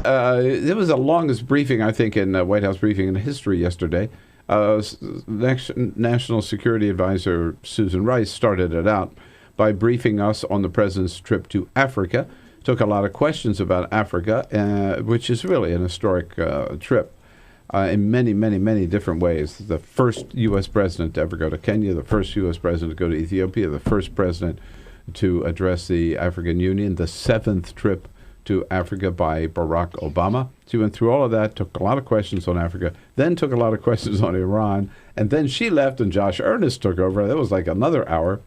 It was the longest briefing, I think, in White House briefing in history yesterday. National Security Advisor Susan Rice started it out by briefing us on the president's trip to Africa. Took a lot of questions about Africa, which is really an historic trip in many, many, many different ways. The first U.S. president to ever go to Kenya, the first U.S. president to go to Ethiopia, the first president to address the African Union, the seventh trip to Africa by Barack Obama. She went through all of that, took a lot of questions on Africa, then took a lot of questions on Iran, and then she left and Josh Earnest took over. That was like another hour.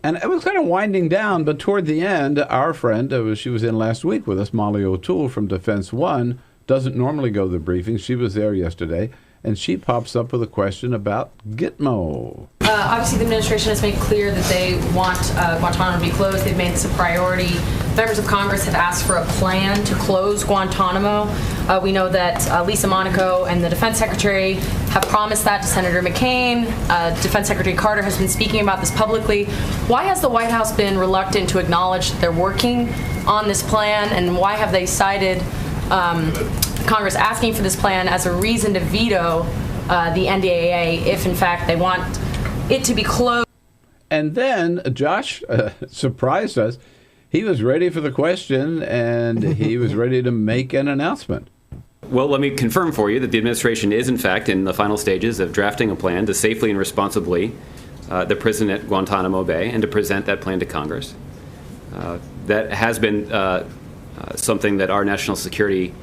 And it was kind of winding down, but toward the end, our friend, she was in last week with us, Molly O'Toole from Defense One, doesn't normally go to the briefing. She was there yesterday, and she pops up with a question about Gitmo. Obviously, the administration has made clear that they want Guantanamo to be closed. They've made this a priority. Members of Congress have asked for a plan to close Guantanamo. We know that Lisa Monaco and the Defense Secretary have promised that to Senator McCain. Defense Secretary Carter has been speaking about this publicly. Why has the White House been reluctant to acknowledge that they're working on this plan, and why have they cited Congress asking for this plan as a reason to veto the NDAA if, in fact, they want it to be closed? And then Josh surprised us. He was ready for the question, and he was ready to make an announcement. Well, let me confirm for you that the administration is, in fact, in the final stages of drafting a plan to safely and responsibly the prison at Guantanamo Bay and to present that plan to Congress. That has been something that our national security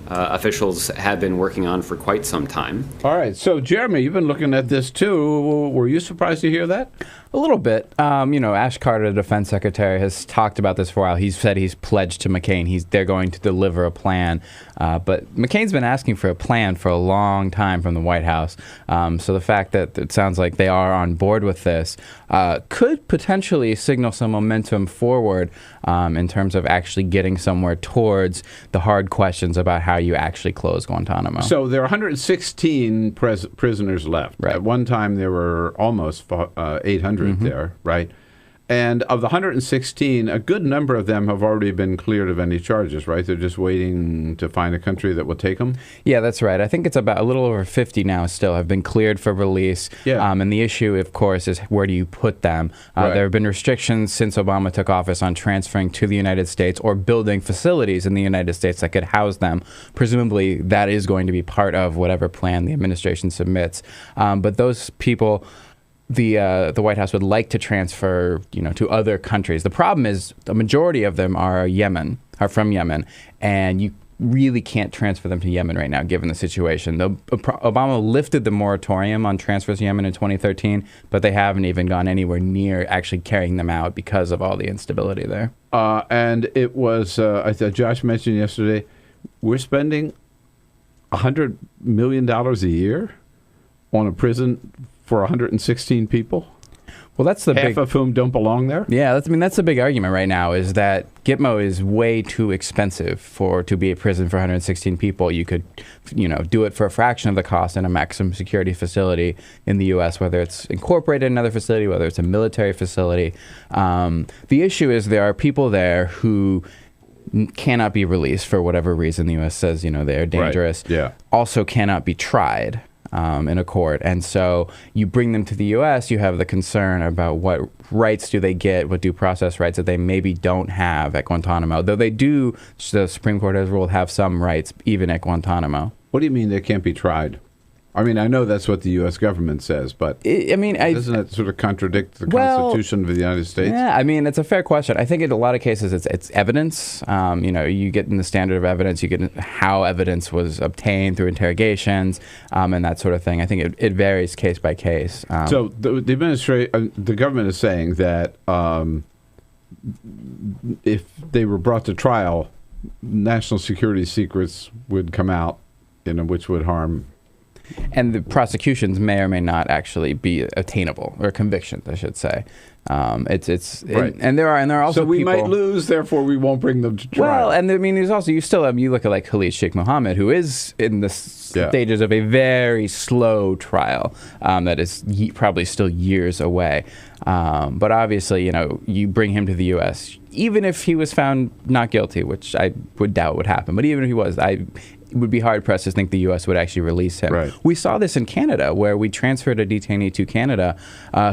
officials have been working on for quite some time. All right. So, Jeremy, you've been looking at this, too. Were you surprised to hear that? A little bit. Ash Carter, the defense secretary, has talked about this for a while. He's said he's pledged to McCain. They're going to deliver a plan. But McCain's been asking for a plan for a long time from the White House. So the fact that it sounds like they are on board with this could potentially signal some momentum forward in terms of actually getting somewhere towards the hard questions about how you actually close Guantanamo. So there are 116 prisoners left. Right. At one time, there were almost 800 there, right? And of the 116, a good number of them have already been cleared of any charges, right? They're just waiting to find a country that will take them? Yeah, that's right. I think it's about a little over 50 now still have been cleared for release. Yeah. And the issue, of course, is where do you put them? Right. There have been restrictions since Obama took office on transferring to the United States or building facilities in the United States that could house them. Presumably, that is going to be part of whatever plan the administration submits. But those people, the White House would like to transfer, to other countries. The problem is the majority of them are from Yemen, and you really can't transfer them to Yemen right now, given the situation. Obama lifted the moratorium on transfers to Yemen in 2013, but they haven't even gone anywhere near actually carrying them out because of all the instability there. And it was, Josh mentioned yesterday, we're spending $100 million a year on a prison for 116 people? Well, that's the half of whom don't belong there? Yeah, that's the big argument right now, is that Gitmo is way too expensive to be a prison for 116 people. You could, do it for a fraction of the cost in a maximum security facility in the U.S., whether it's incorporated in another facility, whether it's a military facility. The issue is there are people there who cannot be released for whatever reason. The U.S. says, they're dangerous. Right. Yeah. Also cannot be tried in a court. And so you bring them to the U.S., you have the concern about what rights do they get, what due process rights that they maybe don't have at Guantanamo. Though they do, the Supreme Court has ruled, have some rights even at Guantanamo. What do you mean they can't be tried? I mean, I know that's what the U.S. government says, but doesn't that sort of contradict the Constitution of the United States? Yeah, it's a fair question. I think in a lot of cases it's evidence. You get in the standard of evidence, you get how evidence was obtained through interrogations and that sort of thing. I think it varies case by case. So the government is saying that if they were brought to trial, national security secrets would come out, which would harm And the prosecutions may or may not actually be attainable, or convictions, I should say. Right. And there are also so we people, might lose, therefore we won't bring them to trial. Well, and I mean, there's also, you look at like Khalid Sheikh Mohammed, who is in the stages of a very slow trial that is probably still years away. But obviously, you bring him to the U.S., even if he was found not guilty, which I would doubt would happen, but even if he was, it would be hard-pressed to think the U.S. would actually release him. Right. We saw this in Canada, where we transferred a detainee to Canada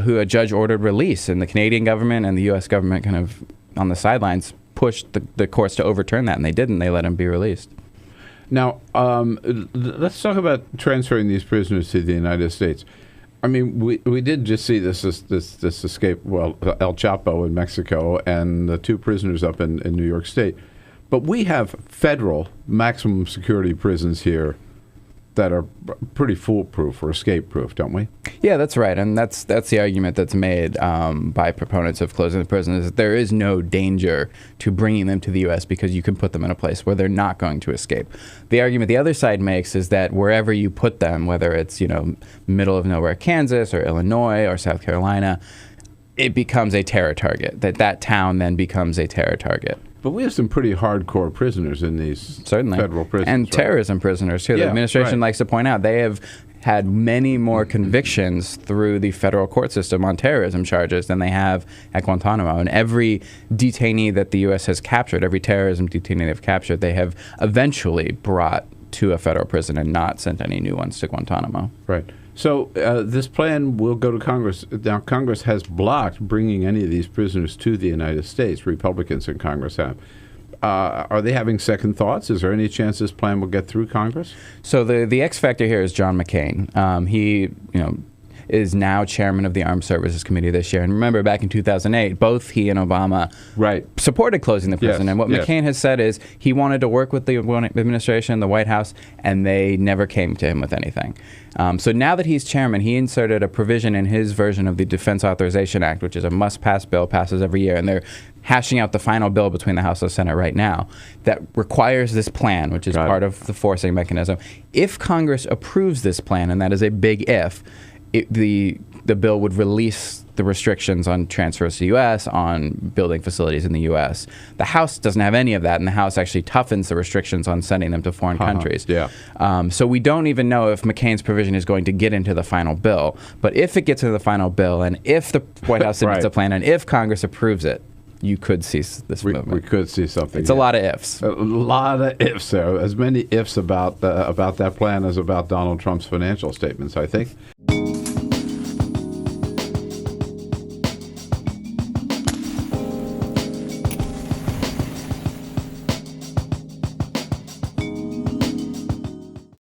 who a judge ordered release, and the Canadian government and the U.S. government kind of on the sidelines pushed the courts to overturn that, and they didn't. They let him be released. Now, let's talk about transferring these prisoners to the United States. I mean, we did just see this escape, well, El Chapo in Mexico and the 2 prisoners up in New York State. But we have federal maximum security prisons here that are pretty foolproof or escape-proof, don't we? Yeah, that's right, and that's the argument that's made by proponents of closing the prison, is that there is no danger to bringing them to the U.S. because you can put them in a place where they're not going to escape. The argument the other side makes is that wherever you put them, whether it's middle of nowhere Kansas or Illinois or South Carolina, it becomes a terror target. That town then becomes a terror target. But we have some pretty hardcore prisoners in these federal prisons. And right? terrorism prisoners, too. The administration likes to point out they have had many more convictions through the federal court system on terrorism charges than they have at Guantanamo. And every detainee that the U.S. has captured, every terrorism detainee they've captured, they have eventually brought to a federal prison and not sent any new ones to Guantanamo. Right. So this plan will go to Congress. Now, Congress has blocked bringing any of these prisoners to the United States. Republicans in Congress have. Are they having second thoughts? Is there any chance this plan will get through Congress? So the X factor here is John McCain. He, is now chairman of the Armed Services Committee this year. And remember, back in 2008, both he and Obama supported closing the prison. And what McCain has said is he wanted to work with the administration, the White House, and they never came to him with anything. So now that he's chairman, he inserted a provision in his version of the Defense Authorization Act, which is a must-pass bill, passes every year, and they're hashing out the final bill between the House and Senate right now, that requires this plan, which is part of the forcing mechanism. If Congress approves this plan, and that is a big if, the bill would release the restrictions on transfers to the U.S., on building facilities in the U.S. The House doesn't have any of that, and the House actually toughens the restrictions on sending them to foreign countries. So we don't even know if McCain's provision is going to get into the final bill. But if it gets into the final bill, and if the White House submits a plan, and if Congress approves it, you could see this movement. We could see something. It's a lot of ifs. A lot of ifs there. As many ifs about that plan as about Donald Trump's financial statements, I think.